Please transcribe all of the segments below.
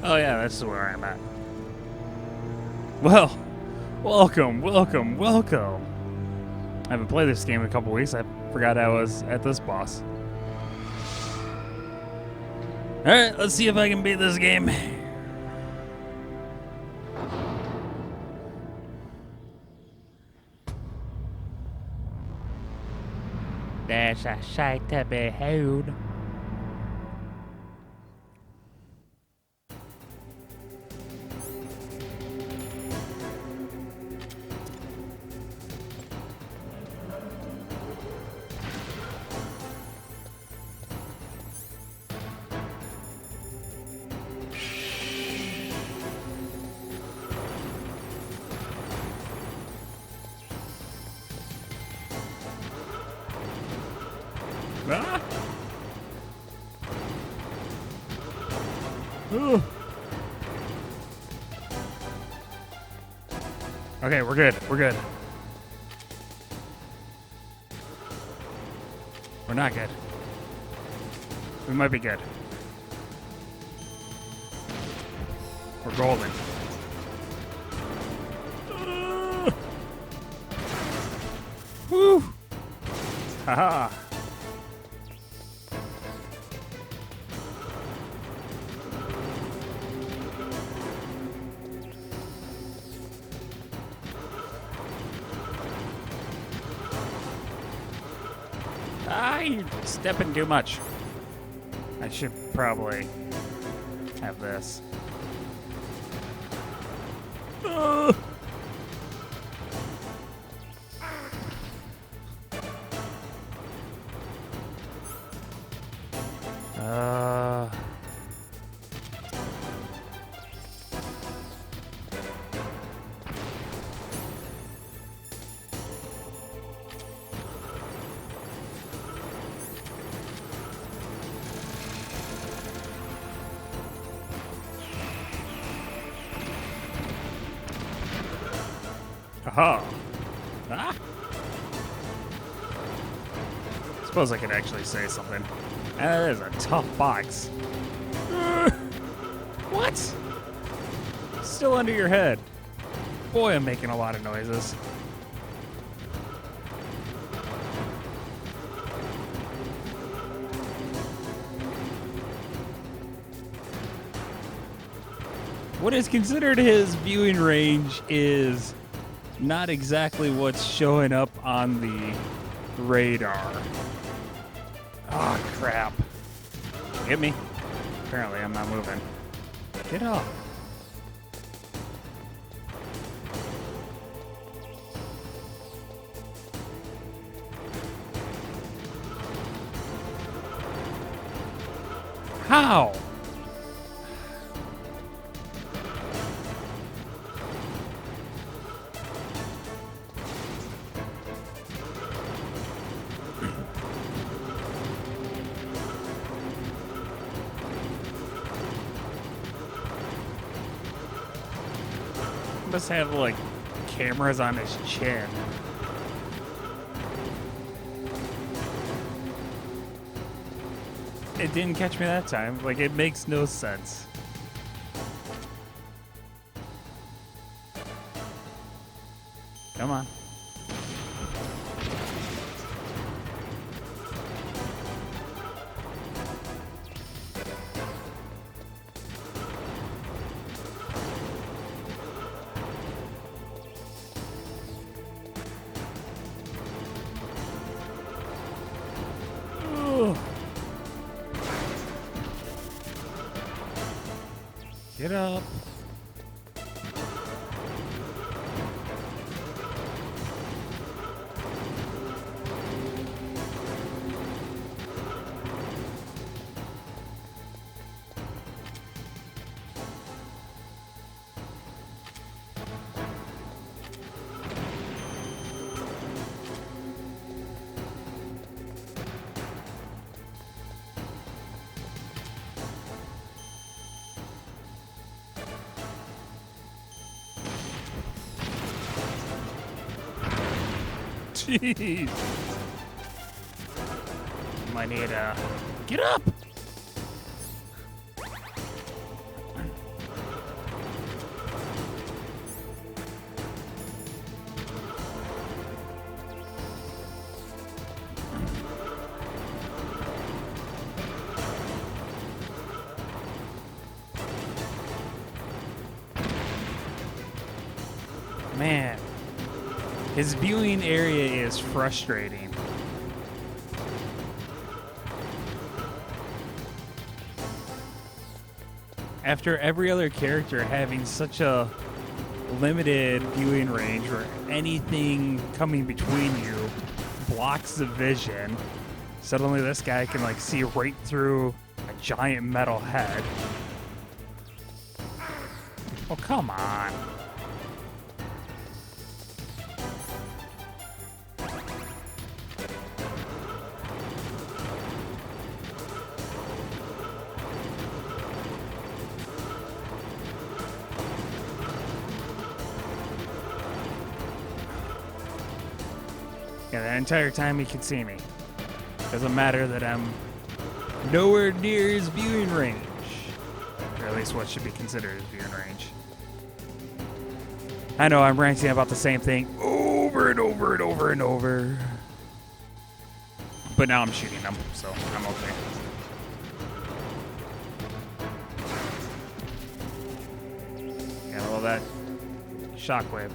Oh yeah, that's where I'm at. Well, welcome, welcome, welcome. I haven't played this game in a couple weeks. I forgot I was at this boss. Alright, let's see if I can beat this game. There's a sight to behold. Ah! Ooh. Okay, we're good. We're good. We're not good. We might be good. We're golden. Woo! Haha! You're stepping too much. I should probably have this. Uh. Aha! Ah! Suppose I could actually say something. That is a tough box. What? Still under your head. Boy, I'm making a lot of noises. What is considered his viewing range is not exactly what's showing up on the radar. Oh, crap. Hit me. Apparently, I'm not moving. Get up. How? Must have like cameras on his chin. It didn't catch me that time. Like, it makes no sense. Come on. Get up. Jeez. Might need get up. Man, his viewing area is frustrating. After every other character having such a limited viewing range where anything coming between you blocks the vision, suddenly this guy can like see right through a giant metal head. Oh, come on. Yeah, the entire time he can see me. Doesn't matter that I'm nowhere near his viewing range. Or at least what should be considered his viewing range. I know I'm ranting about the same thing over and over and over and over. But now I'm shooting him, so I'm okay. Got all that shockwave.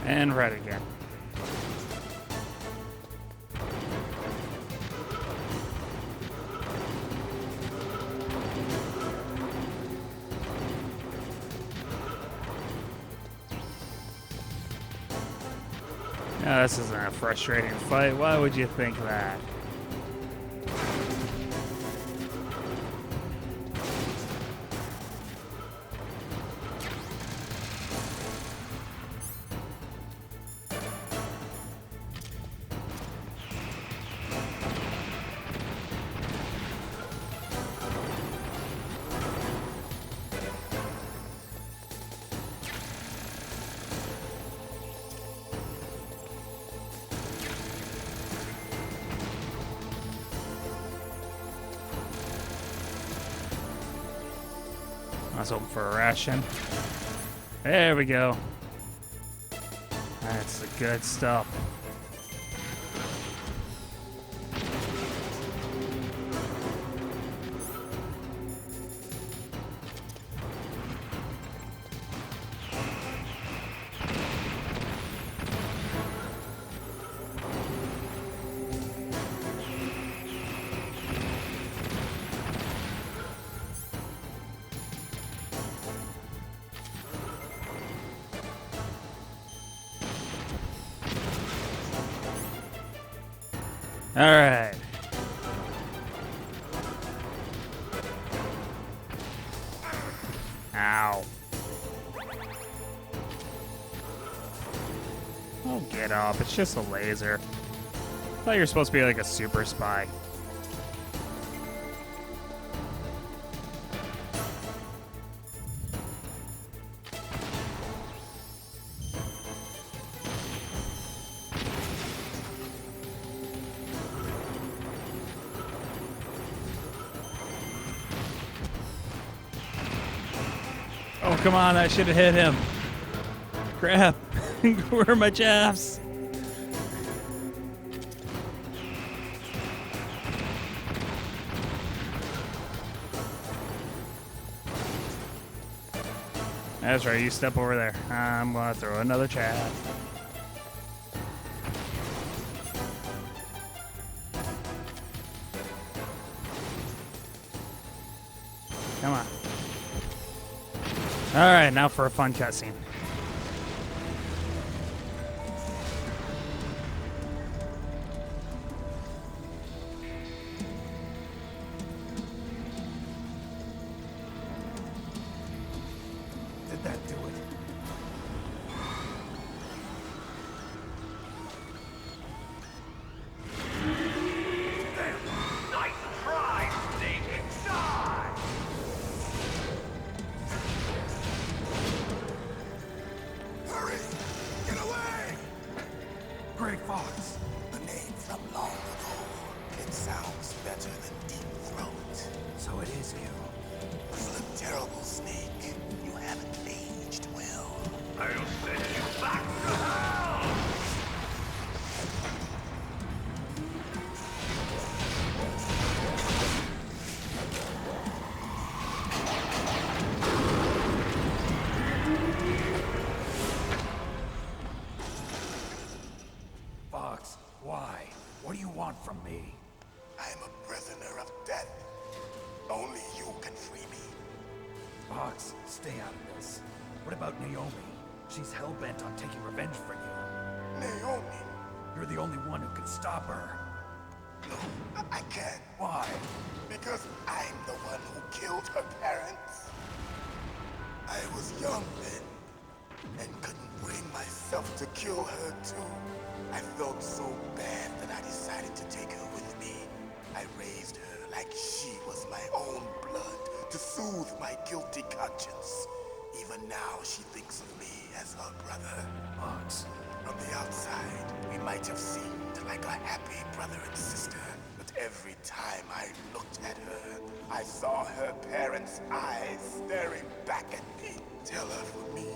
And right again. No, this isn't a frustrating fight. Why would you think that? I was hoping for a ration. There we go. That's the good stuff. All right. Ow. Oh, get up. It's just a laser. I thought you were supposed to be like a super spy. Oh, come on, that should have hit him. Crap. Where are my chaps? That's right, you step over there. I'm gonna throw another chap. Come on. All right, now for a fun cutscene. Did that do it? Nice try, Snake! Die! me? I'm a prisoner of death. Only you can free me. Fox, stay out of this. What about Naomi? She's hell-bent on taking revenge for you. Naomi? You're the only one who can stop her. No, I can't. Why? Because I'm the one who killed her parents. I was young then, and couldn't bring myself to kill her too. I felt so bad that I decided to take her with me. I raised her like she was my own blood to soothe my guilty conscience. Even now, she thinks of me as her brother. Fox. From the outside, we might have seemed like a happy brother and sister. But every time I looked at her, I saw her parents' eyes staring back at me. Tell her for me.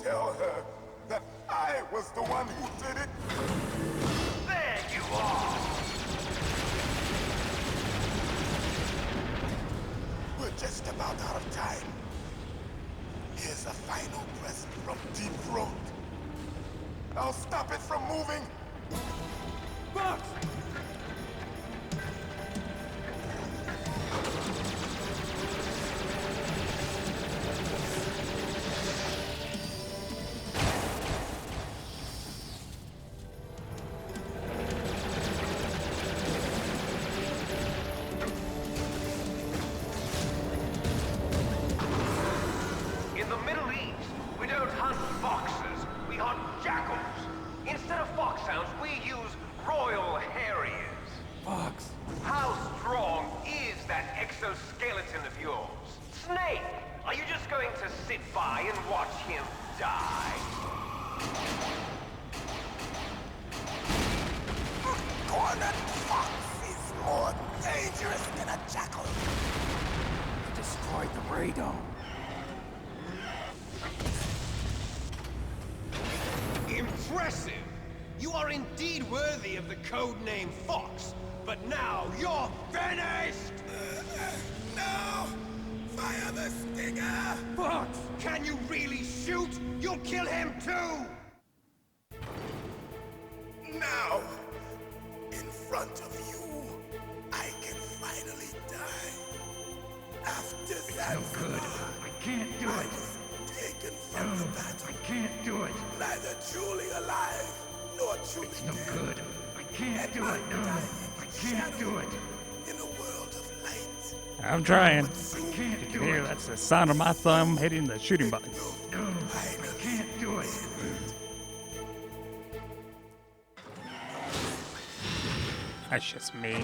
Tell her that I was the one who did it. There you are! We're just about out of time. Here's a final present from Deep Throat. I'll stop it from moving. Fox! In the Middle East, we don't hunt foxes, we hunt jackals. Instead of foxhounds, we use royal harriers. Fox! How strong is that exoskeleton of yours? Snake, are you just going to sit by and watch him die? A cornered fox is more dangerous than a jackal. You destroyed the radome. Impressive! You are indeed worthy of the codename Fox, but now you're finished! No! Fire the stinger! Fox! Can you really shoot? You'll kill him too! Now, in front of you, I can finally die. After that, No good. I can't do I it. was taken from the battle. I can't do it. Neither truly alive, nor truly No dead. good. I can't And do my it. No. dying I can't do it. in a world of light. I'm trying. I can't You do can hear it. that's the sound of my thumb hitting the shooting button. No. I can't do it. That's just me.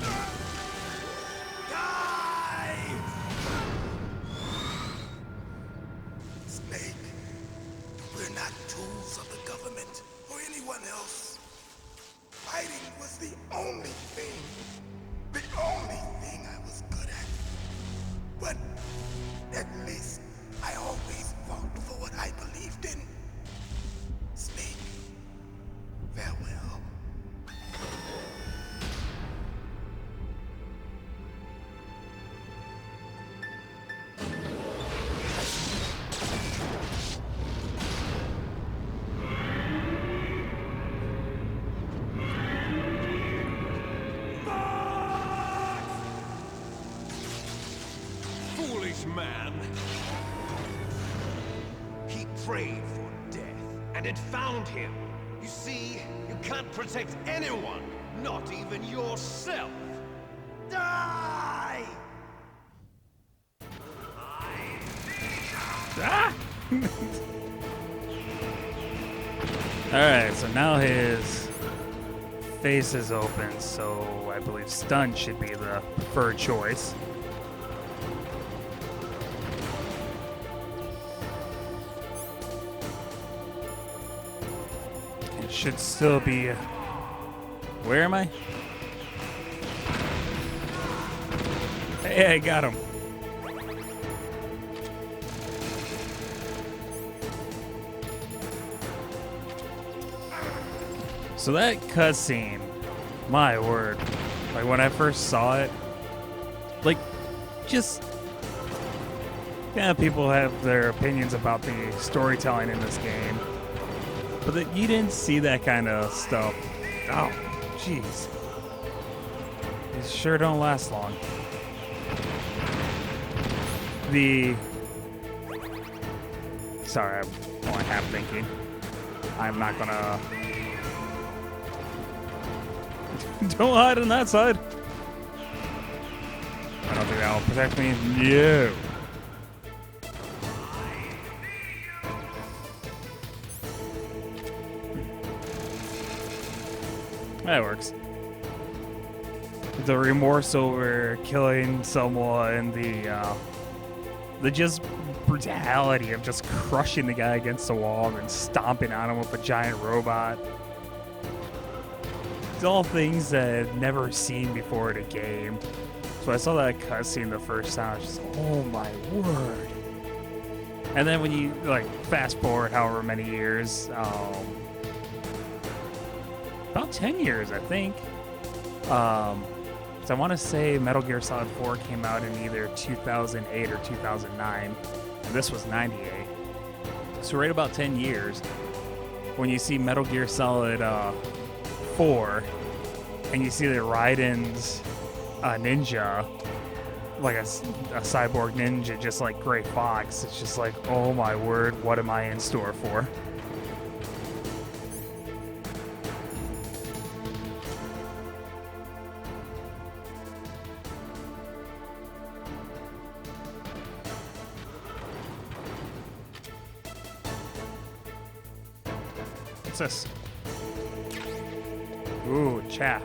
Snake, we're not tools of the government or anyone else. Fighting was the only thing I was good at. But at least I always fought for what I believed in. Snake, farewell. Foolish man! He prayed for death, and it found him. You see, you can't protect anyone, not even yourself. Die! Ah! Alright, so now his face is open, so I believe stun should be the preferred choice. It should still be. Where am I? Hey, I got him. So that cutscene, my word, like when I first saw it, like just, yeah, people have their opinions about the storytelling in this game, but that you didn't see that kind of stuff. Oh, jeez. These sure don't last long. Sorry, I'm only half thinking. I'm not gonna... Don't hide on that side. I don't think that'll protect me. No. That works. The remorse over killing someone, the just brutality of just crushing the guy against the wall and stomping on him with a giant robot. It's all things that I've never seen before in a game. So I saw that cutscene the first time, I was just, oh my word. And then when you like fast forward however many years, about 10 years, I think. So I want to say Metal Gear Solid 4 came out in either 2008 or 2009, and this was 98. So right about 10 years, when you see Metal Gear Solid 4, and you see that Raiden's ninja, like a cyborg ninja, just like Gray Fox, it's just like, oh my word, what am I in store for? What's this? Ooh, chaff.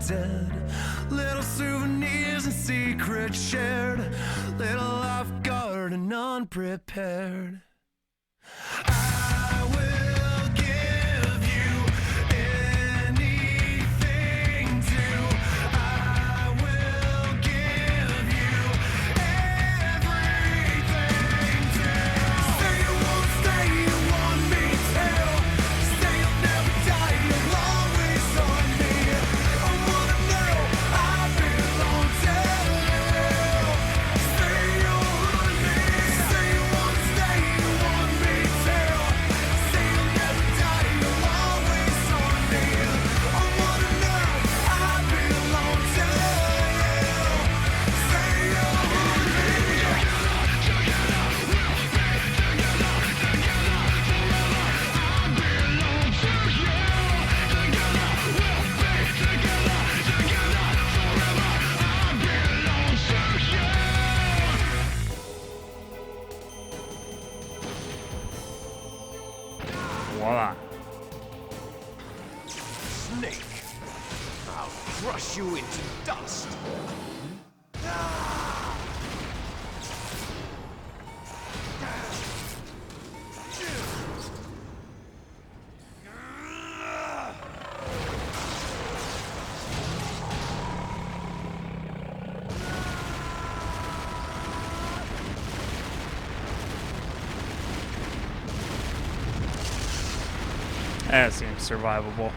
dead. secret shared, little off guard and unprepared. I will give you anything to. I will give you everything to. Say you won't stay, you want me to. Say you'll never die, you'll always on me. I wanna know I belong to you. Say you'll want me. Say you won't stay, you want me to. Say you'll never die, you'll always on me. I wanna know I belong to you. Say you'll want me. Voila. Snake! I'll crush you into dust! That seems survivable.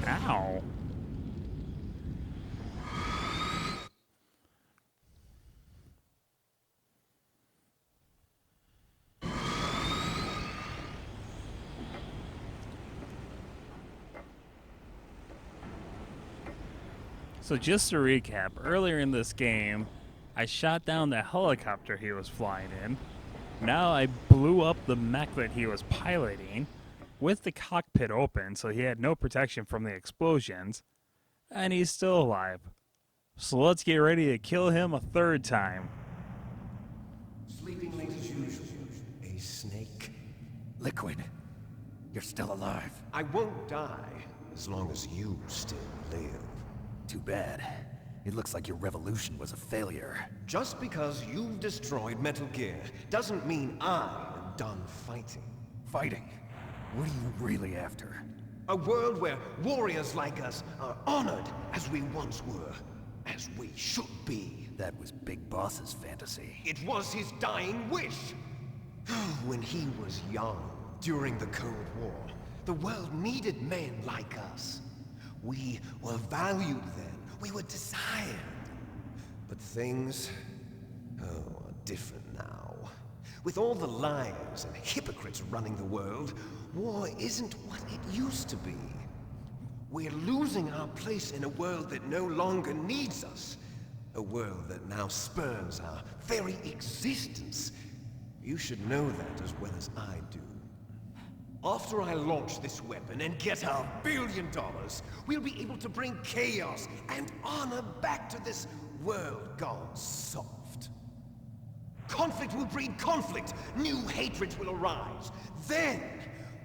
Ow. So just to recap, earlier in this game, I shot down the helicopter he was flying in. Now I blew up the mech that he was piloting with the cockpit open, so he had no protection from the explosions, and he's still alive. So let's get ready to kill him a third time. Sleeping late as usual. A snake. Liquid, you're still alive. I won't die as long as you still live. Too bad. It looks like your revolution was a failure. Just because you've destroyed Metal Gear doesn't mean I am done fighting. Fighting? What are you really after? A world where warriors like us are honored as we once were, as we should be. That was Big Boss's fantasy. It was his dying wish. When he was young, during the Cold War, the world needed men like us. We were valued then. We were desired. But things, are different now. With all the liars and hypocrites running the world, war isn't what it used to be. We're losing our place in a world that no longer needs us. A world that now spurns our very existence. You should know that as well as I do. After I launch this weapon and get our $1 billion, we'll be able to bring chaos and honor back to this world gone soft. Conflict will breed conflict. New hatreds will arise. Then,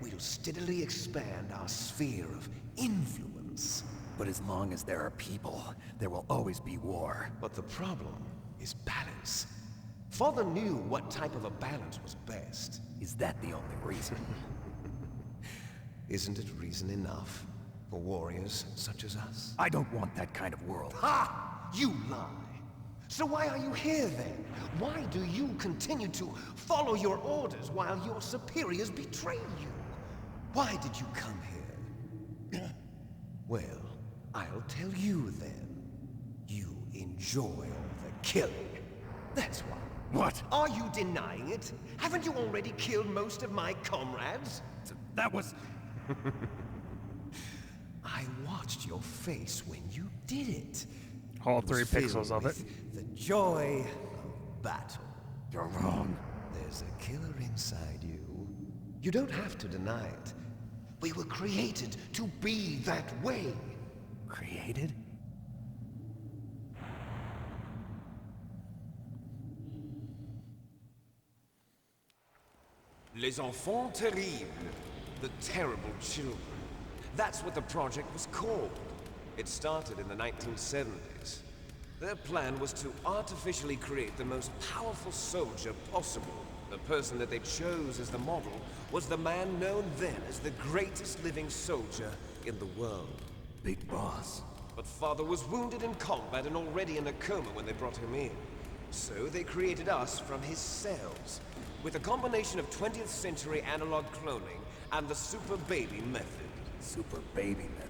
we'll steadily expand our sphere of influence. But as long as there are people, there will always be war. But the problem is balance. Father knew what type of a balance was best. Is that the only reason? Isn't it reason enough for warriors such as us? I don't want that kind of world. Ha! You lie! So why are you here then? Why do you continue to follow your orders while your superiors betray you? Why did you come here? Well, I'll tell you then. You enjoy all the killing. That's why. What? Are you denying it? Haven't you already killed most of my comrades? That was... I watched your face when you did it. All It was 3 pixels filled of it. with the joy of battle. You're wrong. There's a killer inside you. You don't have to deny it. We were created to be that way. Created? Les enfants terribles. The terrible children. That's what the project was called. It started in the 1970s. Their plan was to artificially create the most powerful soldier possible. The person that they chose as the model was the man known then as the greatest living soldier in the world. Big Boss. But Father was wounded in combat and already in a coma when they brought him in. So they created us from his cells, with a combination of 20th century analog cloning and the super baby method. Super baby method.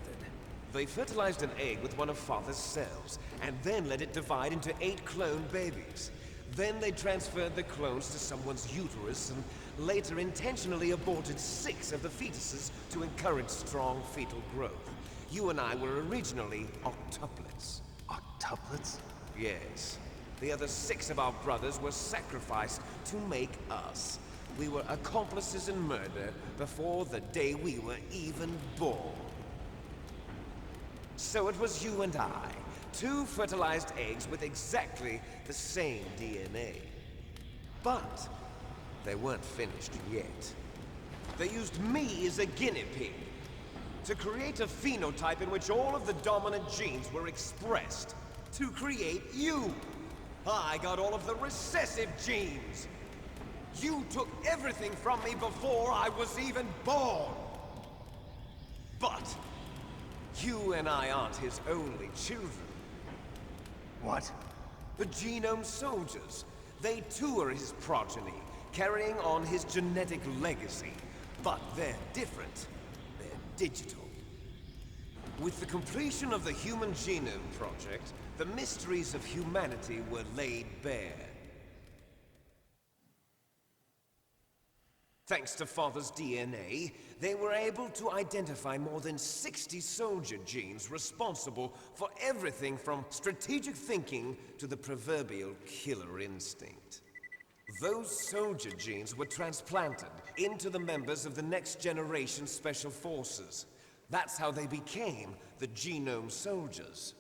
They fertilized an egg with one of Father's cells, and then let it divide into 8 clone babies. Then they transferred the clones to someone's uterus and later intentionally aborted 6 of the fetuses to encourage strong fetal growth. You and I were originally octuplets. Octuplets? Yes. The other 6 of our brothers were sacrificed to make us. We were accomplices in murder before the day we were even born. So it was you and I, 2 fertilized eggs with exactly the same DNA. But they weren't finished yet. They used me as a guinea pig to create a phenotype in which all of the dominant genes were expressed. To create you! I got all of the recessive genes! You took everything from me before I was even born! But you and I aren't his only children. What? The Genome Soldiers. They too are his progeny, carrying on his genetic legacy. But they're different. They're digital. With the completion of the Human Genome Project, the mysteries of humanity were laid bare. Thanks to Father's DNA, they were able to identify more than 60 soldier genes responsible for everything from strategic thinking to the proverbial killer instinct. Those soldier genes were transplanted into the members of the next generation Special Forces. That's how they became the Genome Soldiers.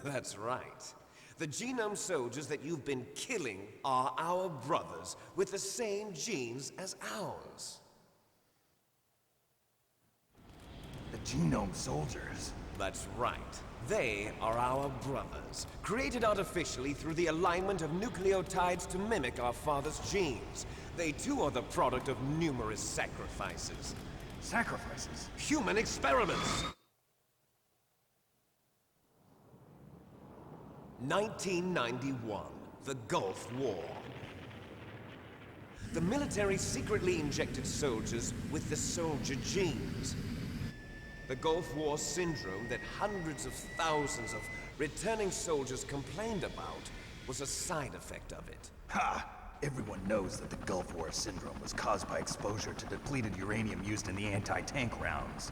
That's right. The Genome Soldiers that you've been killing are our brothers with the same genes as ours. The Genome Soldiers? That's right. They are our brothers, created artificially through the alignment of nucleotides to mimic our father's genes. They too are the product of numerous sacrifices. Sacrifices? Human experiments! 1991, the Gulf War. The military secretly injected soldiers with the soldier genes. The Gulf War syndrome that hundreds of thousands of returning soldiers complained about was a side effect of it. Ha! Everyone knows that the Gulf War syndrome was caused by exposure to depleted uranium used in the anti-tank rounds.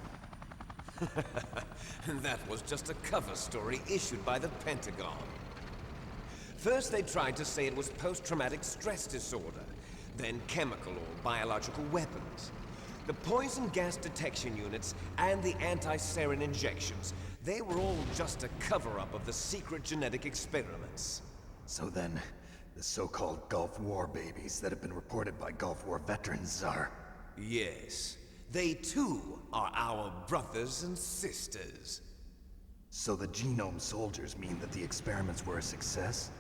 That was just a cover story issued by the Pentagon. First they tried to say it was post-traumatic stress disorder, then chemical or biological weapons. The poison gas detection units and the anti-sarin injections, they were all just a cover-up of the secret genetic experiments. So then, the so-called Gulf War babies that have been reported by Gulf War veterans are... Yes, they too are our brothers and sisters. So the Genome Soldiers mean that the experiments were a success?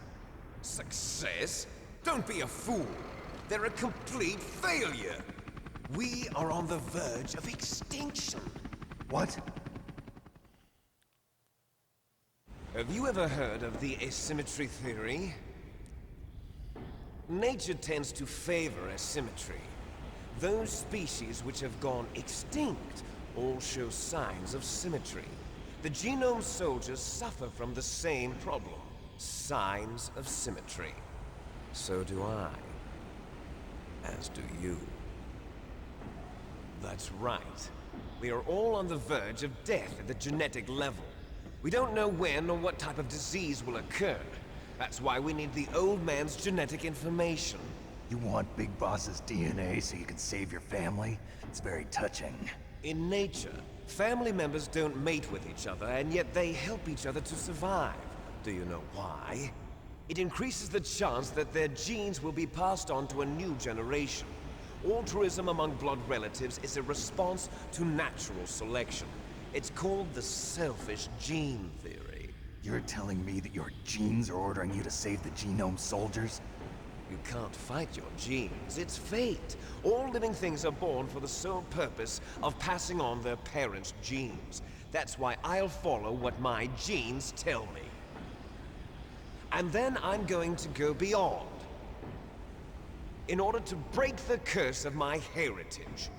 Success? Don't be a fool! They're a complete failure! We are on the verge of extinction! What? Have you ever heard of the asymmetry theory? Nature tends to favor asymmetry. Those species which have gone extinct all show signs of symmetry. The Genome Soldiers suffer from the same problem. Signs of symmetry. So do I. As do you. That's right. We are all on the verge of death at the genetic level. We don't know when or what type of disease will occur. That's why we need the old man's genetic information. You want Big Boss's DNA so you can save your family? It's very touching. In nature, family members don't mate with each other, and yet they help each other to survive. Do you know why? It increases the chance that their genes will be passed on to a new generation. altruism among blood relatives is a response to natural selection. It's called the selfish gene theory. You're telling me that your genes are ordering you to save the genome soldiers? You can't fight your genes. It's fate. All living things are born for the sole purpose of passing on their parents' genes. That's why I'll follow what my genes tell me. And then I'm going to go beyond, in order to break the curse of my heritage.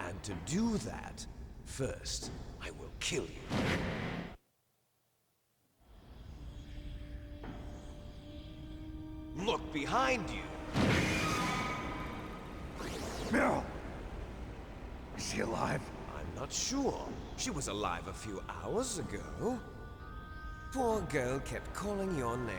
And to do that, first, I will kill you. Look behind you! Meryl! Is she alive? I'm not sure. She was alive a few hours ago. Poor girl kept calling your name.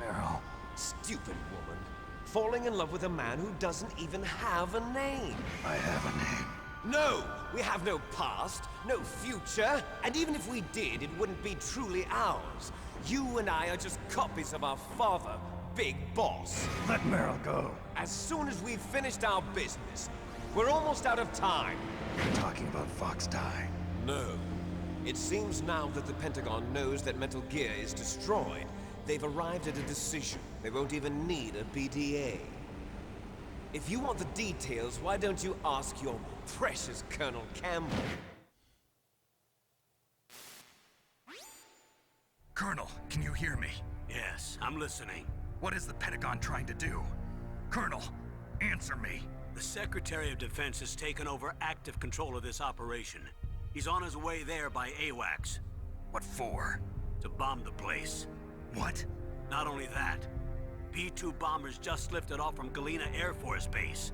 Meryl. Stupid woman. Falling in love with a man who doesn't even have a name. I have a name. No! We have no past, no future, and even if we did, it wouldn't be truly ours. You and I are just copies of our father, Big Boss. Let Meryl go. As soon as we've finished our business, we're almost out of time. You're talking about Fox Die. No. It seems now that the Pentagon knows that Metal Gear is destroyed. They've arrived at a decision. They won't even need a BDA. If you want the details, why don't you ask your precious Colonel Campbell? Colonel, can you hear me? Yes, I'm listening. What is the Pentagon trying to do? Colonel, answer me. The Secretary of Defense has taken over active control of this operation. He's on his way there by AWACS. What for? To bomb the place. What? Not only that, B-2 bombers just lifted off from Galena Air Force Base.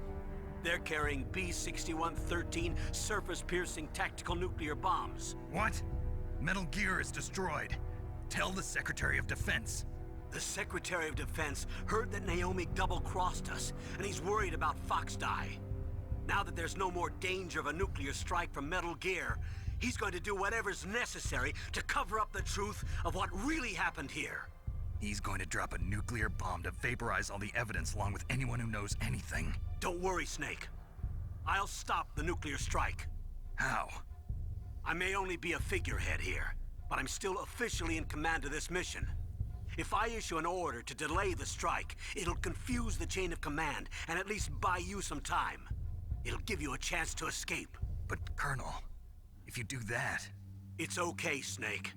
They're carrying B-6113 surface-piercing tactical nuclear bombs. What? Metal Gear is destroyed. Tell the Secretary of Defense. The Secretary of Defense heard that Naomi double-crossed us, and he's worried about Fox Die. Now that there's no more danger of a nuclear strike from Metal Gear, he's going to do whatever's necessary to cover up the truth of what really happened here. He's going to drop a nuclear bomb to vaporize all the evidence along with anyone who knows anything. Don't worry, Snake. I'll stop the nuclear strike. How? I may only be a figurehead here, but I'm still officially in command of this mission. If I issue an order to delay the strike, it'll confuse the chain of command and at least buy you some time. It'll give you a chance to escape. But, Colonel, if you do that... It's okay, Snake.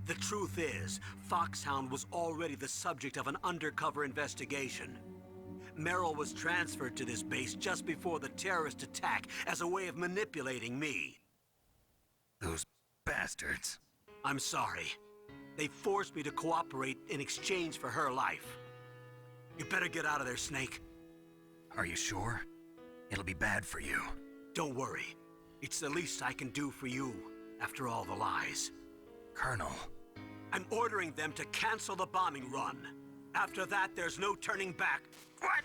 The truth is, Foxhound was already the subject of an undercover investigation. Merrill was transferred to this base just before the terrorist attack as a way of manipulating me. Those bastards. I'm sorry. They forced me to cooperate in exchange for her life. You better get out of there, Snake. Are you sure? It'll be bad for you. Don't worry. It's the least I can do for you, after all the lies. Colonel. I'm ordering them to cancel the bombing run. After that, there's no turning back. What?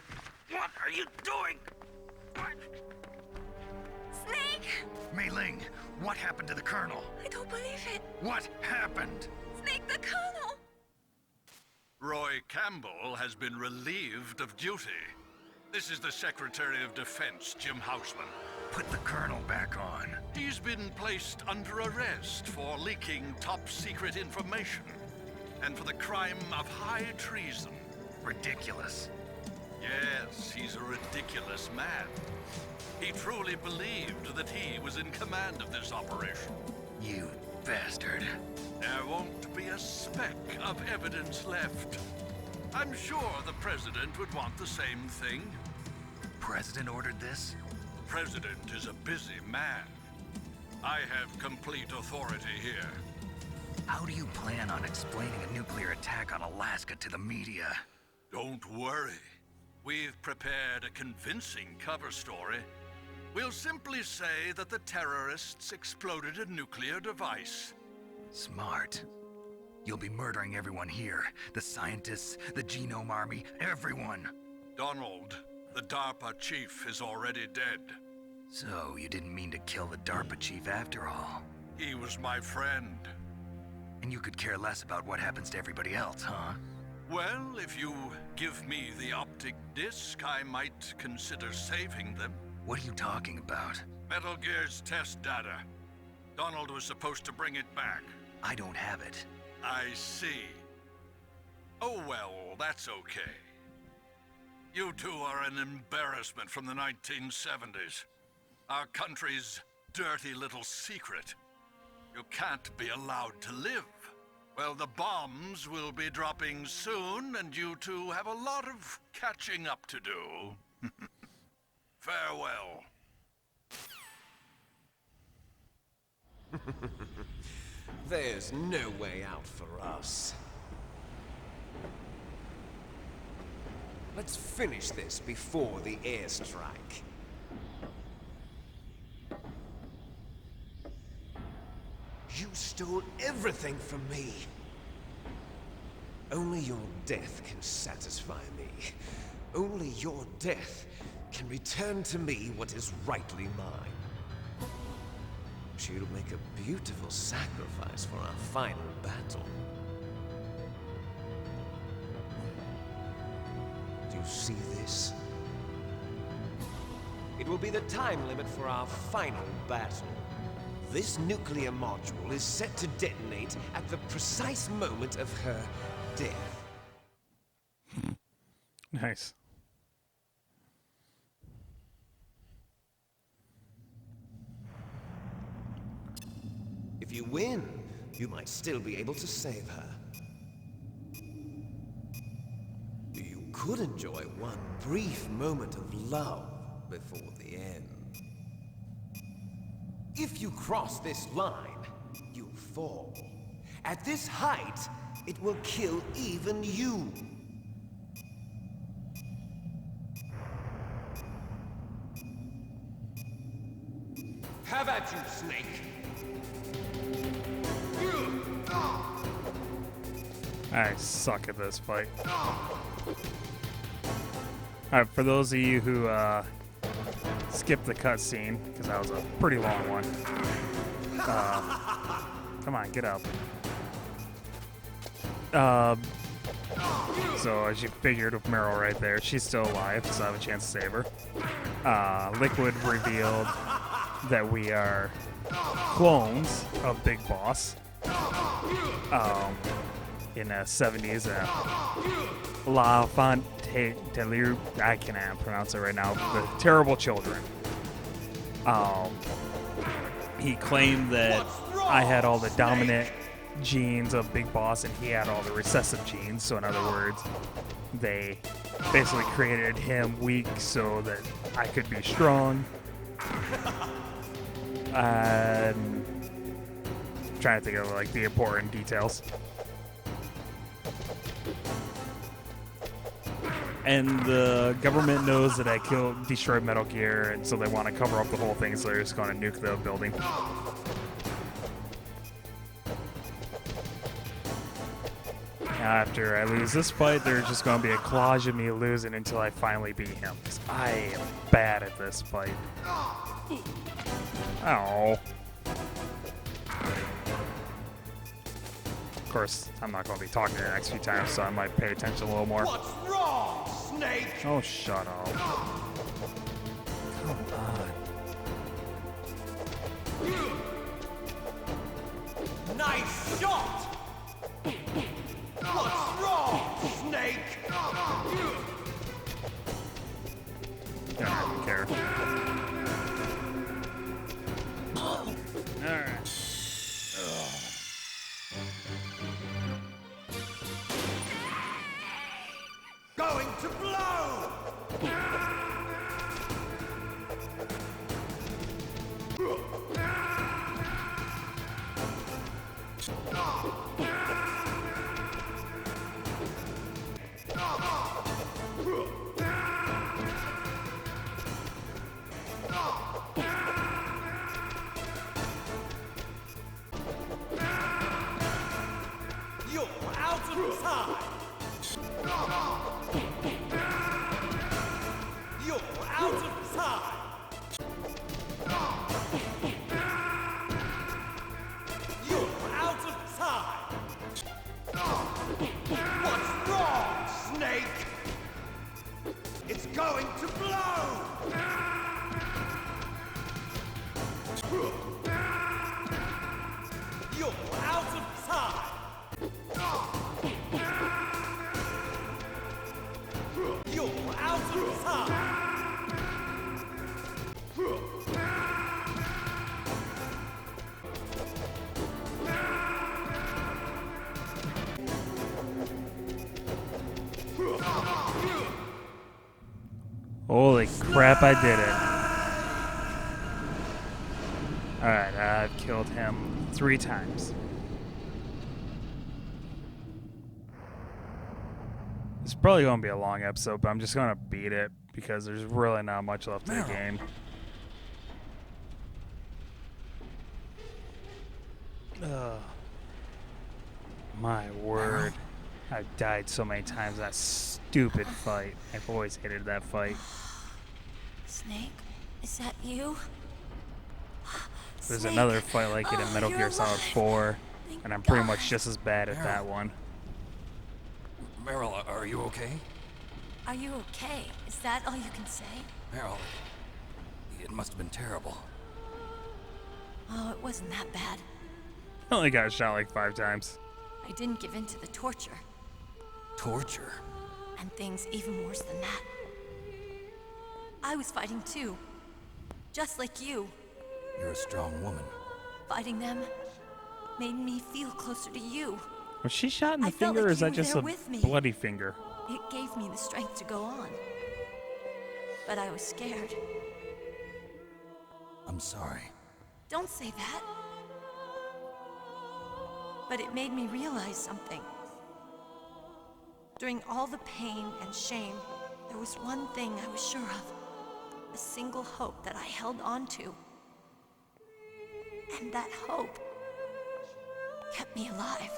What are you doing? What? Snake! Mei Ling, what happened to the Colonel? I don't believe it. What happened? Snake the Colonel! Roy Campbell has been relieved of duty. This is the Secretary of Defense, Jim Houseman. Put the Colonel back on. He's been placed under arrest for leaking top-secret information and for the crime of high treason. Ridiculous. Yes, he's a ridiculous man. He truly believed that he was in command of this operation. You bastard. There won't be a speck of evidence left. I'm sure the President would want the same thing. President ordered this? The President is a busy man. I have complete authority here. How do you plan on explaining a nuclear attack on Alaska to the media? Don't worry. We've prepared a convincing cover story. We'll simply say that the terrorists exploded a nuclear device. Smart. You'll be murdering everyone here. The scientists, the Genome Army, everyone. Donald, the DARPA chief, is already dead. So, you didn't mean to kill the DARPA chief after all. He was my friend. And you could care less about what happens to everybody else, huh? Well, if you give me the optic disc, I might consider saving them. What are you talking about? Metal Gear's test data. Donald was supposed to bring it back. I don't have it. I see. Oh well, that's okay. You two are an embarrassment from the 1970s. Our country's dirty little secret. You can't be allowed to live. Well, the bombs will be dropping soon, and you two have a lot of catching up to do. Farewell. There's no way out for us. Let's finish this before the airstrike. You stole everything from me. Only your death can satisfy me. Only your death can return to me what is rightly mine. She'll make a beautiful sacrifice for our final battle. Do you see this? It will be the time limit for our final battle. This nuclear module is set to detonate at the precise moment of her death. Nice. If you win, you might still be able to save her. You could enjoy one brief moment of love before the end. If you cross this line, you'll fall. At this height, it will kill even you. Have at you, Snake! I suck at this fight. Alright, for those of you who skipped the cutscene, because that was a pretty long one. Come on, get up. So as you figured with Meryl right there, she's still alive, so I have a chance to save her. Liquid revealed that we are clones of Big Boss. In the 70s, La Fontaine, I cannot pronounce it right now, the Terrible Children. He claimed that I had all the dominant genes of Big Boss and he had all the recessive genes, so in other words, they basically created him weak so that I could be strong. I'm trying to think of like the important details. And the government knows that I destroyed Metal Gear, and so they want to cover up the whole thing, so they're just going to nuke the building. After I lose this fight, there's just going to be a collage of me losing until I finally beat him. 'Cause I am bad at this fight. Oh. Of course, I'm not going to be talking the next few times, so I might pay attention a little more. What's wrong, Snake? Oh, shut up. Come on. Nice shot! What's wrong, Snake? I don't even care. Alright. Going to blow! You're out of time! is going to blow! You're out of time! You're out of time! Holy crap, I did it. Alright, I've killed him 3 times. It's probably going to be a long episode, but I'm just going to beat it because there's really not much left of the game. Ugh. My word. I've died so many times in that stupid fight. I've always hated that fight. Snake, is that you? There's Snake. another fight like it in Metal you're Gear Solid alive. 4, Thank and I'm pretty God. much just as bad at that one. Meryl, are you okay? Are you okay? Is that all you can say? Meryl, it must have been terrible. Oh, it wasn't that bad. I only got shot like 5 times. I didn't give in to the torture. Torture? And things even worse than that. I was fighting too. Just like you. You're a strong woman. Fighting them made me feel closer to you. Was she shot in the I felt finger, like or is you that were just there a with me. bloody finger? It gave me the strength to go on. But I was scared. I'm sorry. Don't say that. But it made me realize something. During all the pain and shame, there was one thing I was sure of. A single hope that I held on to. And that hope kept me alive.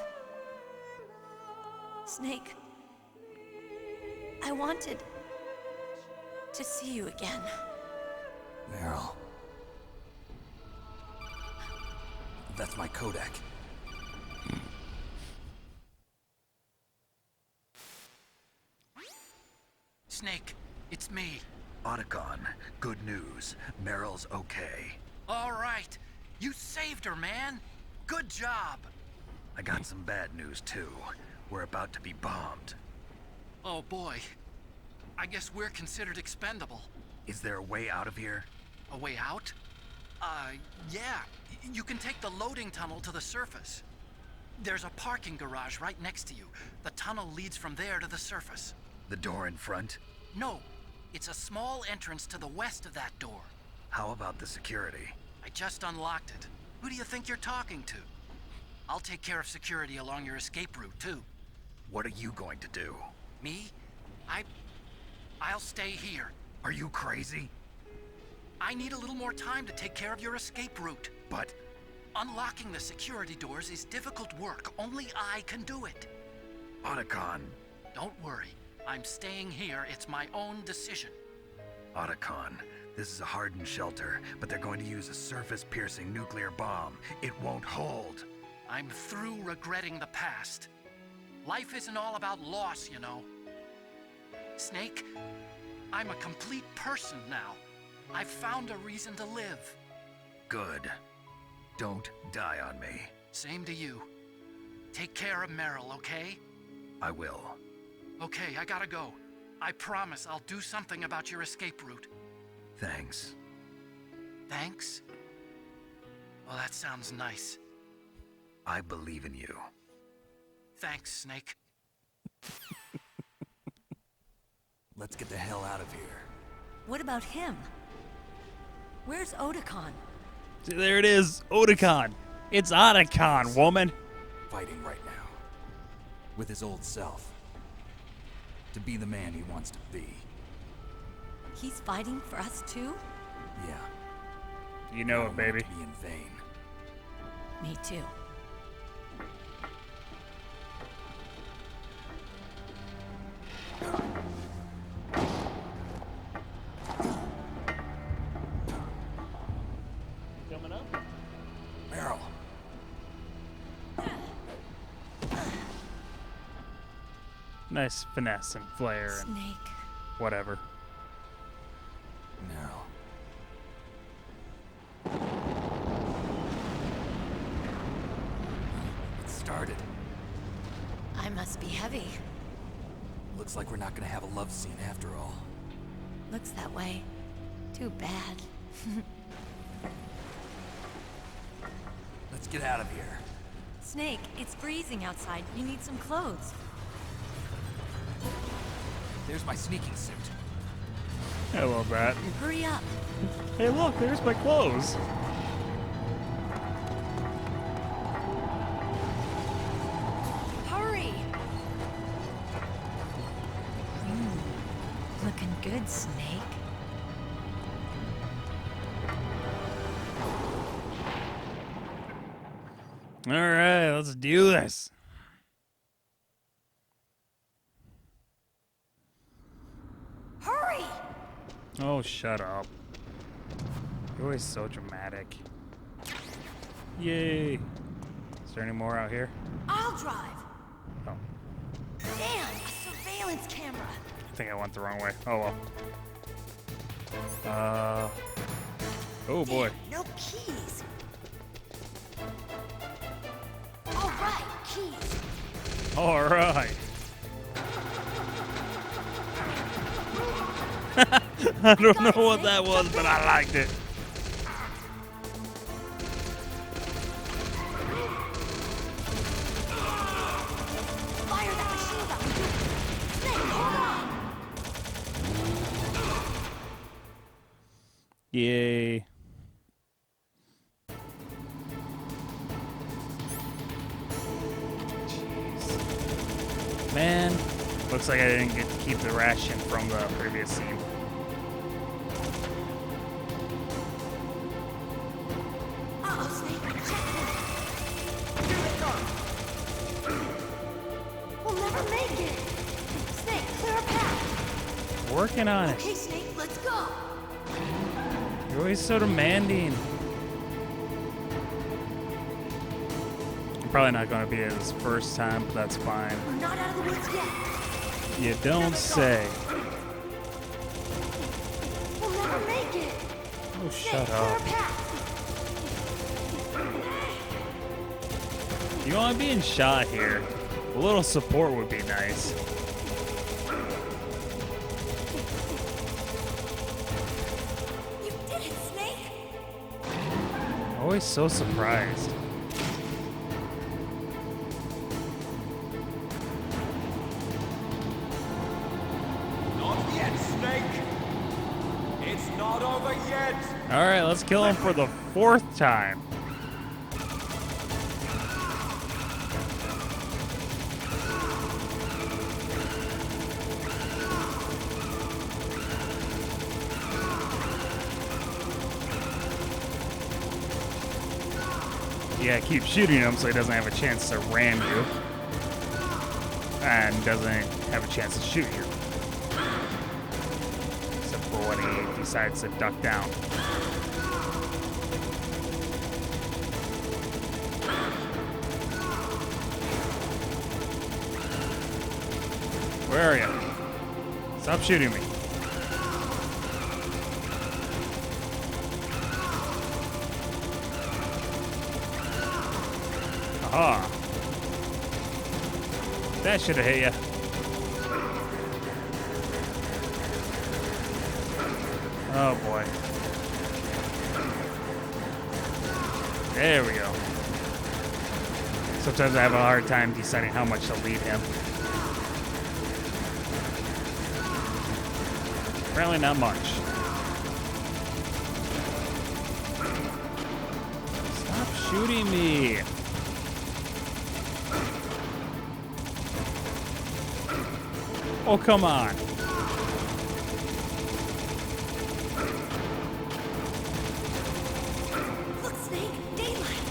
Snake, I wanted to see you again. Meryl. That's my Kodak. Snake, it's me. Otacon, good news. Meryl's okay. All right. You saved her, man. Good job. I got some bad news, too. We're about to be bombed. Oh, boy. I guess we're considered expendable. Is there a way out of here? A way out? Yeah. You can take the loading tunnel to the surface. There's a parking garage right next to you. The tunnel leads from there to the surface. The door in front? No. It's a small entrance to the west of that door. How about the security? I just unlocked it. Who do you think you're talking to? I'll take care of security along your escape route, too. What are you going to do? Me? I'll stay here. Are you crazy? I need a little more time to take care of your escape route. But Unlocking the security doors is difficult work. Only I can do it. Otacon. Don't worry. I'm staying here. It's my own decision. Otacon, this is a hardened shelter, but they're going to use a surface-piercing nuclear bomb. It won't hold. I'm through regretting the past. Life isn't all about loss, you know. Snake, I'm a complete person now. I've found a reason to live. Good. Don't die on me. Same to you. Take care of Meryl, okay? I will. Okay, I gotta go. I promise I'll do something about your escape route. Thanks. Thanks? Well, that sounds nice. I believe in you. Thanks, Snake. Let's get the hell out of here. What about him? Where's Otacon? See, there it is, Otacon. It's Otacon, woman. Fighting right now. With his old self. To be the man he wants to be. He's fighting for us too? Yeah. You know I it, don't want baby. to be in vain. Me too. Coming up. Meryl. Nice finesse and flair and Snake. whatever. heavy. Looks like we're not gonna have a love scene after all. Looks that way. Too bad. Let's get out of here. Snake, it's freezing outside. You need some clothes. There's my sneaking suit. I love that. Hurry up. Hey, look, there's my clothes. Hurry! Looking good, Snake. All right, let's do this. Hurry! Oh, shut up. You're always so dramatic. Yay. Is there any more out here? I'll drive. Oh, Damn, a surveillance camera. I think I went the wrong way. Oh, well. Oh, boy. No keys. All right, keys. All right. I don't know what that was, but I liked it. Fire that machine gun. Snake, hold on. Yay. Jeez. Man, looks like I didn't get to keep the ration from the previous scene. Uh-oh, Snake, check this. Here they come! We'll never make it. Snake, clear a path. Working on it. Okay, Snake, let's go. You're always so demanding. I'm probably not going to be his first time, but that's fine. We're not out of the woods yet. You don't say. We'll never make it. Oh, Snake, shut clear up. a path. You know, I'm being shot here. A little support would be nice. You did it, Snake. Always so surprised. Not yet, Snake! It's not over yet! All right, let's kill him for the 4th time. Yeah, keep shooting him so he doesn't have a chance to ram you. And doesn't have a chance to shoot you. Except for when he decides to duck down. Where are you? Stop shooting me. Aha. That should have hit you. Oh boy. There we go. Sometimes I have a hard time deciding how much to lead him. Apparently not much. Stop shooting me. Oh, come on. Look, Snake, daylight.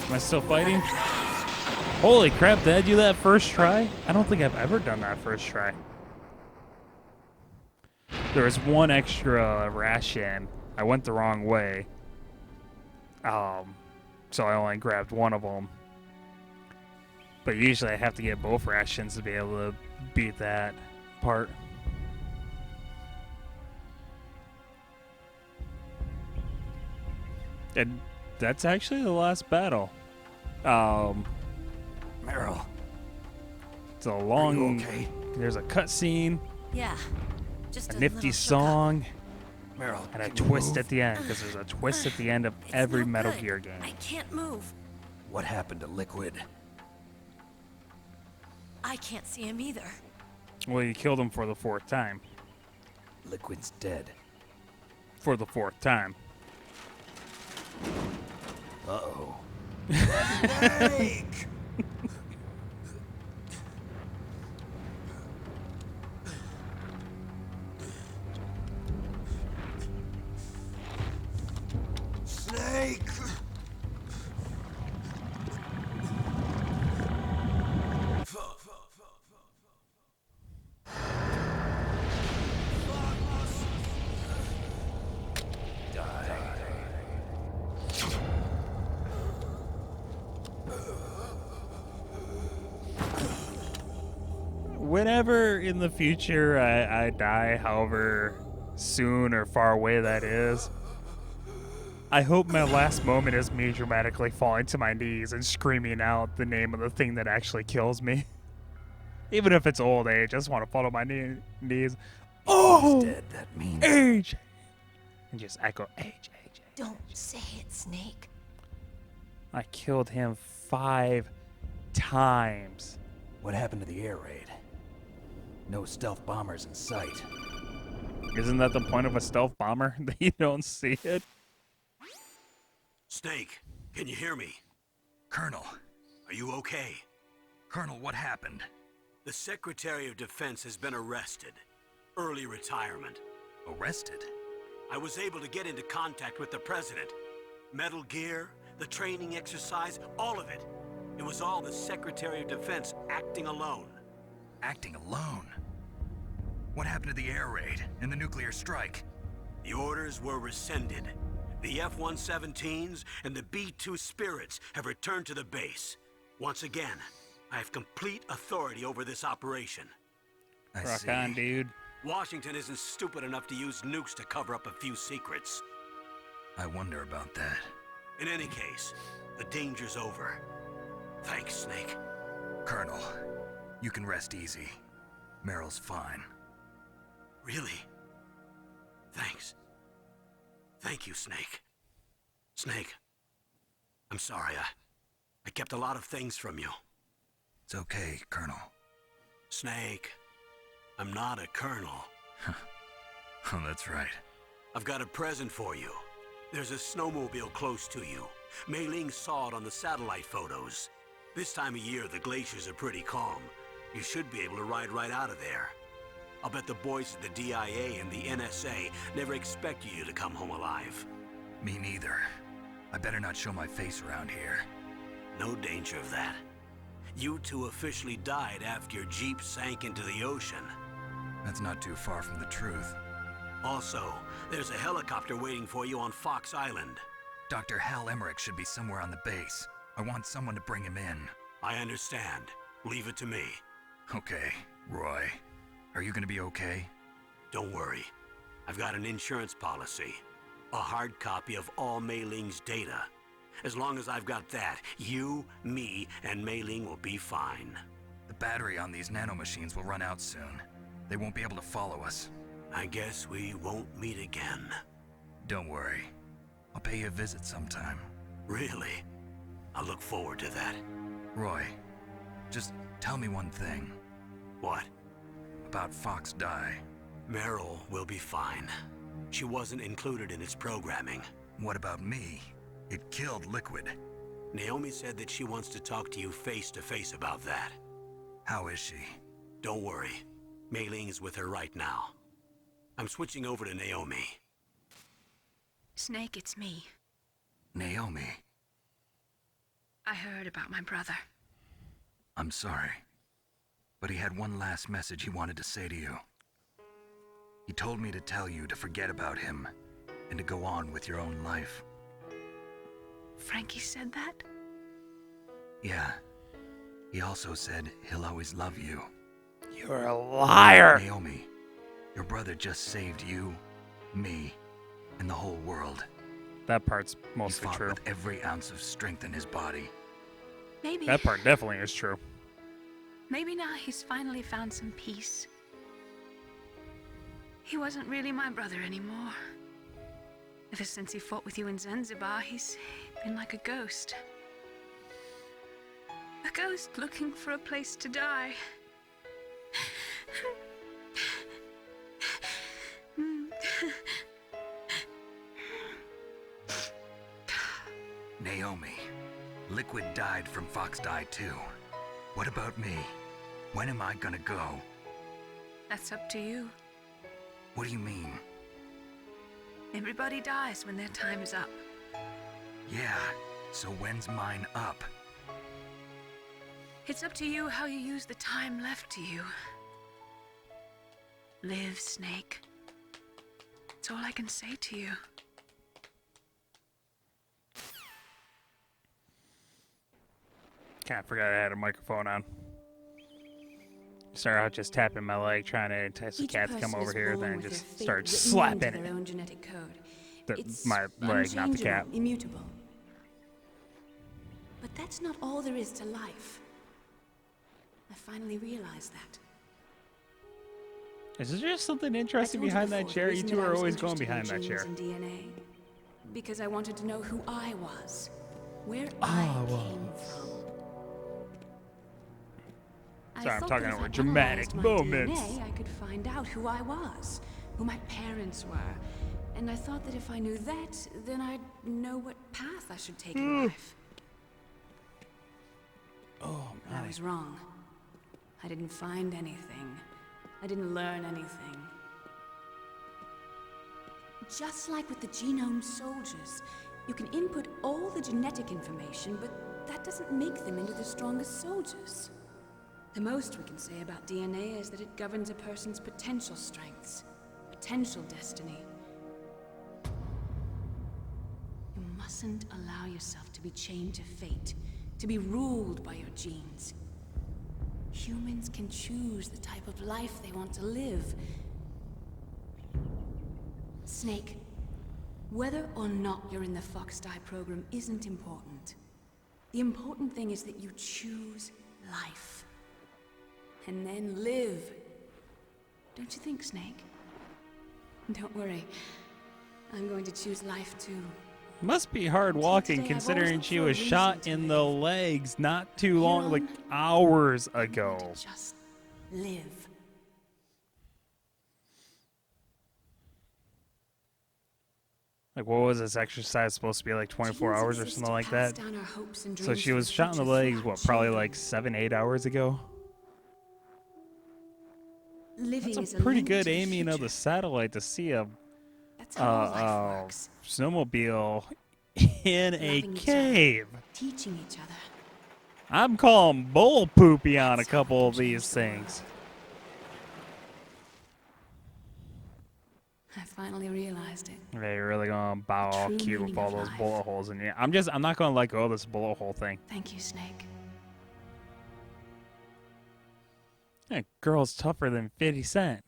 Am I still fighting? Holy crap, did I do that first try? I don't think I've ever done that first try. There was one extra ration. I went the wrong way. So I only grabbed one of them. But usually I have to get both rations to be able to beat that part. And that's actually the last battle. Meryl. It's a long. okay? There's a cutscene, Yeah. Just a a nifty little shook up. song, Meryl, and a can you twist move? at the end. Because there's a twist at the end of every no Metal good. Gear game. I can't move. What happened to Liquid? I can't see him either. Well, you killed him for the 4th time. Liquid's dead. For the 4th time. Uh-oh. Snake! Snake! Whenever in the future I die, however soon or far away that is, I hope my last moment is me dramatically falling to my knees and screaming out the name of the thing that actually kills me. Even if it's old age, I just want to fall to my knees. Oh, He's dead. That means age! And just echo, age. Don't say it, Snake. I killed him 5 times. what happened to the air raid? No stealth bombers in sight. Isn't that the point of a stealth bomber? That you don't see it? Snake, can you hear me? Colonel. Are you okay? Colonel, what happened? The Secretary of Defense has been arrested. Early retirement. Arrested? I was able to get into contact with the President. Metal Gear, the training exercise, all of it. It was all the Secretary of Defense acting alone. Acting alone? What happened to the air raid and the nuclear strike? The orders were rescinded. The F-117s and the B-2 Spirits have returned to the base. Once again, I have complete authority over this operation. I Rock see. on, dude. Washington isn't stupid enough to use nukes to cover up a few secrets. I wonder about that. In any case, the danger's over. Thanks, Snake. Colonel, you can rest easy. Meryl's fine. Really? Thanks. Thank you, Snake. Snake, I'm sorry. I kept a lot of things from you. It's okay, Colonel. Snake, I'm not a colonel. Oh, that's right. I've got a present for you. There's a snowmobile close to you. Mei Ling saw it on the satellite photos. This time of year, the glaciers are pretty calm. You should be able to ride right out of there. I'll bet the boys at the DIA and the NSA never expected you to come home alive. Me neither. I better not show my face around here. No danger of that. You two officially died after your Jeep sank into the ocean. That's not too far from the truth. Also, there's a helicopter waiting for you on Fox Island. Dr. Hal Emmerich should be somewhere on the base. I want someone to bring him in. I understand. Leave it to me. Okay, Roy. Are you gonna be okay? Don't worry. I've got an insurance policy. A hard copy of all Mei Ling's data. As long as I've got that, you, me, and Mei Ling will be fine. The battery on these nanomachines will run out soon. They won't be able to follow us. I guess we won't meet again. Don't worry. I'll pay you a visit sometime. Really? I look forward to that. Roy, just tell me one thing. What? About Fox Die. Meryl will be fine. She wasn't included in its programming. What about me? It killed Liquid. Naomi said that she wants to talk to you face to face about that. How is she? Don't worry. Mei Ling is with her right now. I'm switching over to Naomi. Snake, it's me. Naomi, I heard about my brother. I'm sorry. But he had one last message he wanted to say to you. He told me to tell you to forget about him and to go on with your own life. Frankie said that? Yeah. He also said he'll always love you. You're a liar! Naomi, your brother just saved you, me, and the whole world. That part's He mostly fought true. with every ounce of strength in his body. Maybe. That part definitely is true. Maybe. Maybe. Maybe. Maybe. Maybe now he's finally found some peace. He wasn't really my brother anymore. Ever since he fought with you in Zanzibar, he's been like a ghost. A ghost looking for a place to die. Naomi, Liquid died from Fox Die too. What about me? When am I gonna go? That's up to you. What do you mean? Everybody dies when their time is up. Yeah, so when's mine up? It's up to you how you use the time left to you. Live, Snake. That's all I can say to you. Kind of forgot I had a microphone on. Started out just tapping my leg, trying to entice the Each cat to come person over is here, born then with their just fate started written slapping into their it. own genetic code. It's My leg, not the cat. unchangeable, immutable. But that's not all there is to life. I finally realized that. Is there just something interesting I told behind you that before, chair? the You reason two that I are was always going interested in behind that genes chair. and DNA, because I wanted to know who I was, where I I came from. Sorry, I'm thought talking that if over I dramatic analyzed my moments. DNA, I could find out who I was, who my parents were, and I thought that if I knew that, then I'd know what path I should take in life. Oh, But I was wrong. I didn't find anything. I didn't learn anything. Just like with the genome soldiers, you can input all the genetic information, but that doesn't make them into the strongest soldiers. The most we can say about DNA is that it governs a person's potential strengths, potential destiny. You mustn't allow yourself to be chained to fate, to be ruled by your genes. Humans can choose the type of life they want to live. Snake, whether or not you're in the Fox Die program isn't important. The important thing is that you choose life. And then live. Don't you think, Snake? Don't worry. I'm going to choose life too. Must be hard walking today, I've considering always she looked for a was reason shot to in the live. legs not too long, like on, hours I'm ago. going to just live. Like, what was this exercise supposed to be, like 24 Genes hours or exist something to like pass that? down our hopes and So dreams she to was the shot in the future legs, for our what, probably children. like 7-8 hours ago? Living That's is a pretty link good to the aiming of the future. satellite to see a That's how all life works. snowmobile in a Loving each cave. other, teaching each other. I'm calling bull poopy on a That's how we couple can of change these the world. things. I finally realized it. Okay, you're really gonna bow all true cute with meaning all of those life. bullet holes in you. I'm not gonna let go of this bullet hole thing. Thank you, Snake. That girl's tougher than 50 Cent.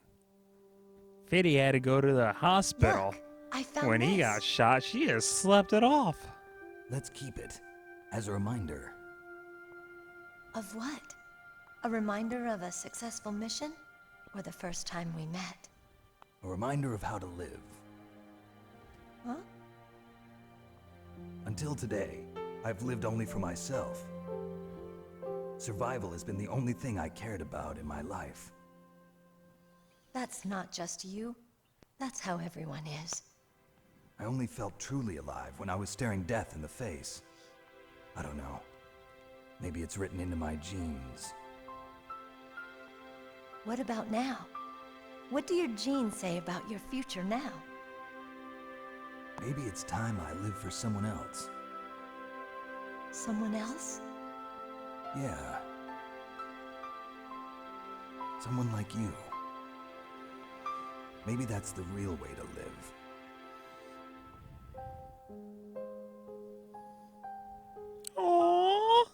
50 had to go to the hospital. Look, I found When he this. got shot, she just slept it off. Let's keep it as a reminder. Of what? A reminder of a successful mission? Or the first time we met? A reminder of how to live. Huh? Until today, I've lived only for myself. Survival has been the only thing I cared about in my life. That's not just you. That's how everyone is. I only felt truly alive when I was staring death in the face. I don't know. Maybe it's written into my genes. What about now? What do your genes say about your future now? Maybe it's time I live for someone else. Someone else? Yeah. Someone like you. Maybe that's the real way to live. Aww.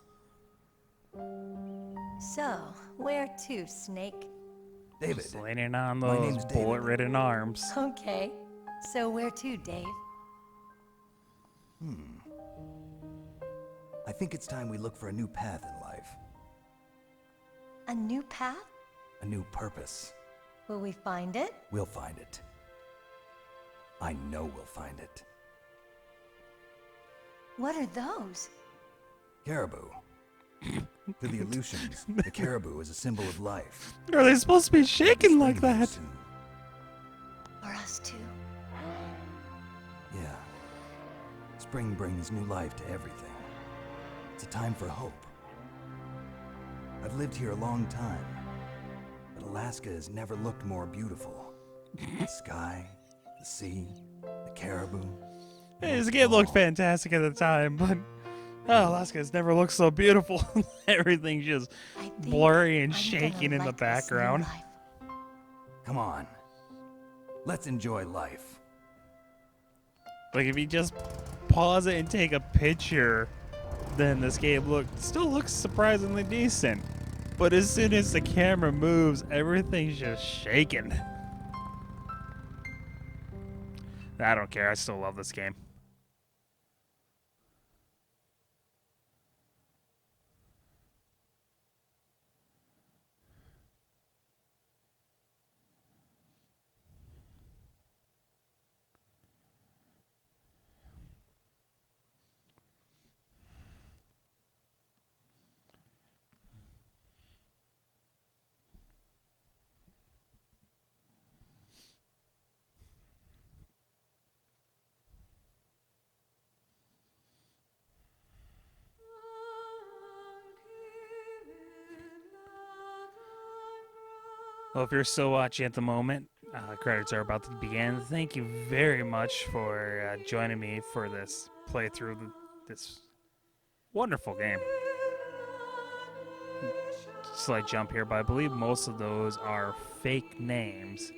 So, where to, Snake? David. Just leaning on My those name's David. bullet-ridden arms. Okay. So where to, Dave? I think it's time we look for a new path in life. A new path? A new purpose. Will we find it? We'll find it. I know we'll find it. What are those? Caribou. To the Aleutians, the caribou is a symbol of life. Are they supposed to be shaking like that? Soon. For us too. Yeah. Spring brings new life to everything. It's a time for hope. I've lived here a long time, but Alaska has never looked more beautiful. The sky, the sea, the caribou. Hey, this game looked fantastic at the time, but Alaska has never looked so beautiful. Everything's just blurry and shaking in the background. Come on. Let's enjoy life. Like, if you just pause it and take a picture, then this game still looks surprisingly decent. But as soon as the camera moves, everything's just shaking. I don't care. I still love this game. Well, if you're still watching at the moment, credits are about to begin. Thank you very much for joining me for this playthrough of this wonderful game. Slight jump here, but I believe most of those are fake names.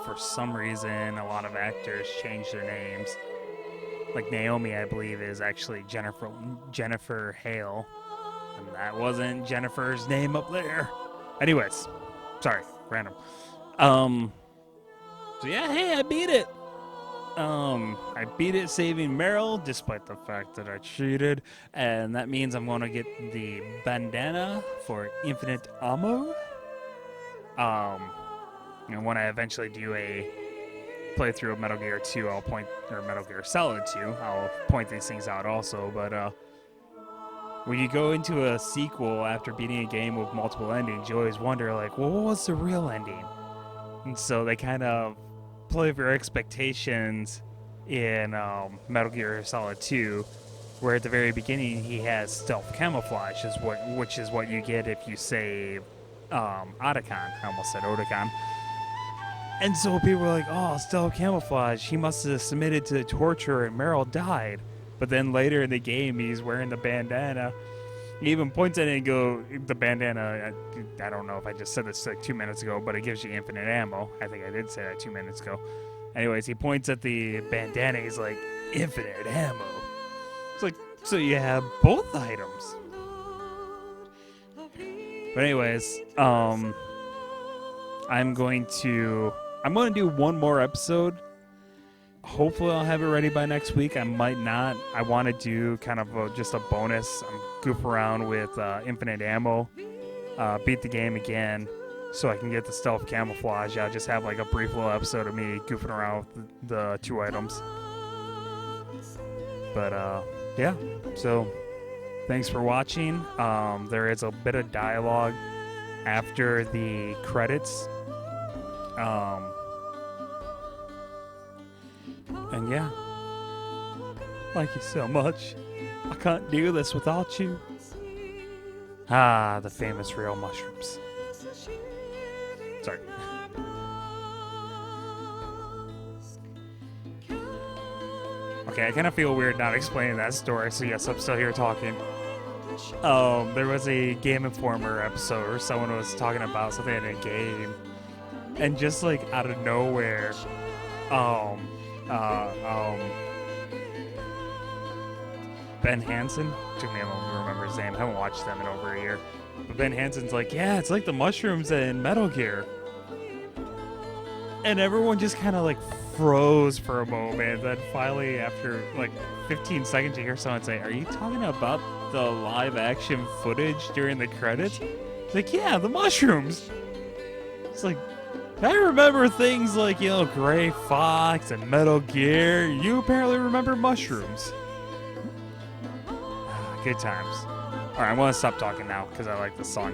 For some reason, a lot of actors changed their names. Like Naomi, I believe, is actually Jennifer Hale. And that wasn't Jennifer's name up there. Anyways, sorry, random. So yeah, hey, I beat it. I beat it saving Meryl, despite the fact that I cheated, and that means I'm gonna get the bandana for infinite ammo. And when I eventually do a playthrough of Metal Gear 2, or Metal Gear Solid 2, I'll point these things out also, but when you go into a sequel after beating a game with multiple endings, you always wonder, like, well, what was the real ending? And so they kind of play with your expectations in Metal Gear Solid 2, where at the very beginning he has stealth camouflage, which is what you get if you save Otacon. I almost said Otacon. And so people are like, oh, stealth camouflage, he must have submitted to the torture and Meryl died. But then later in the game, he's wearing the bandana. He even points at it and go, the bandana, I don't know if I just said this like 2 minutes ago, but it gives you infinite ammo. I think I did say that 2 minutes ago. Anyways, he points at the bandana, he's like, infinite ammo. It's like, so you have both items. But anyways, I'm going to do one more episode. Hopefully I'll have it ready by next week. I might not. I want to do kind of just a bonus. I'm goof around with infinite ammo, beat the game again, so I can get the stealth camouflage. I'll just have like a brief little episode of me goofing around with the two items. But yeah, so thanks for watching. There is a bit of dialogue after the credits. And yeah, thank you so much. I can't do this without you. Ah, the famous real mushrooms. Sorry. Okay, I kind of feel weird not explaining that story, so yes, I'm still here talking. There was a Game Informer episode where someone was talking about something in a game, and just like out of nowhere, Ben Hansen, took me a moment to remember his name, I haven't watched them in over a year, but Ben Hansen's like, yeah, it's like the mushrooms in Metal Gear. And everyone just kind of like froze for a moment, then finally after like 15 seconds you hear someone say, are you talking about the live action footage during the credits? Like, yeah, the mushrooms. It's like, I remember things like, Gray Fox and Metal Gear. You apparently remember mushrooms. Good times. Alright, I'm gonna stop talking now because I like this song.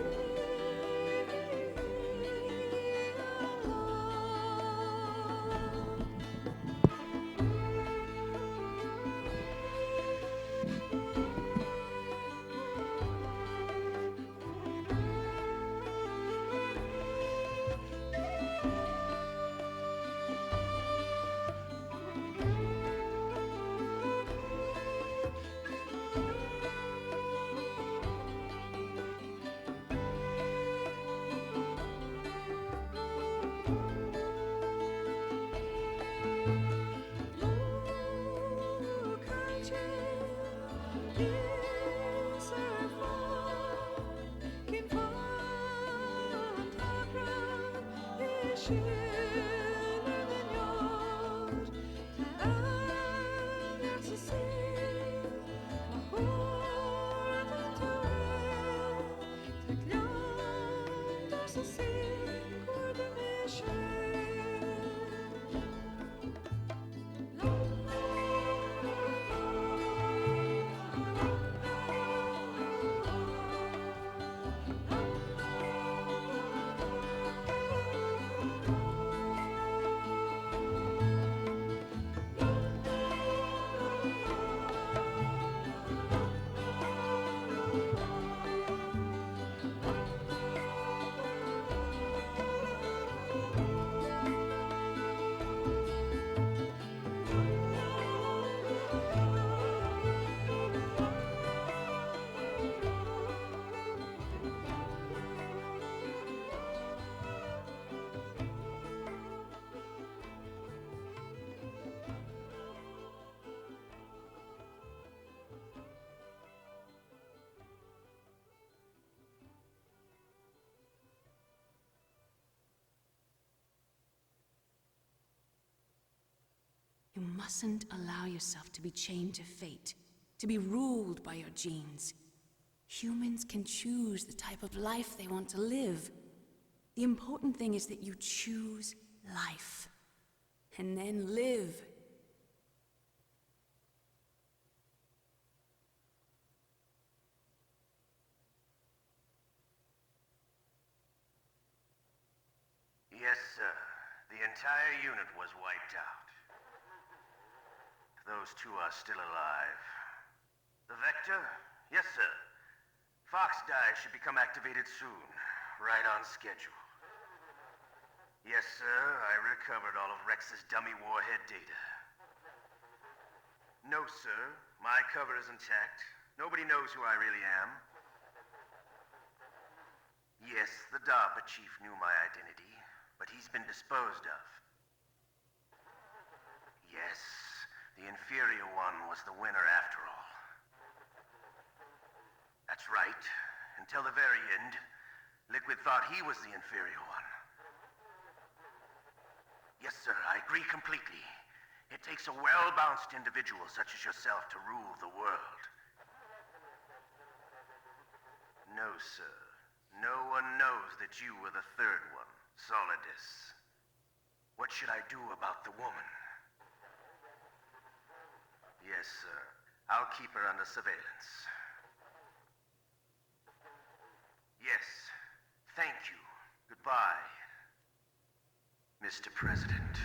You mustn't allow yourself to be chained to fate, to be ruled by your genes. Humans can choose the type of life they want to live. The important thing is that you choose life, and then live. Yes, sir. The entire unit was wiped out. Those two are still alive. The Vector? Yes, sir. Fox Die should become activated soon. Right on schedule. Yes, sir. I recovered all of Rex's dummy warhead data. No, sir. My cover is intact. Nobody knows who I really am. Yes, the DARPA chief knew my identity, but he's been disposed of. Yes, the inferior one was the winner after all. That's right. Until the very end, Liquid thought he was the inferior one. Yes, sir, I agree completely. It takes a well-balanced individual such as yourself to rule the world. No, sir. No one knows that you were the third one, Solidus. What should I do about the woman? Yes, sir. I'll keep her under surveillance. Yes. Thank you. Goodbye, Mr. President.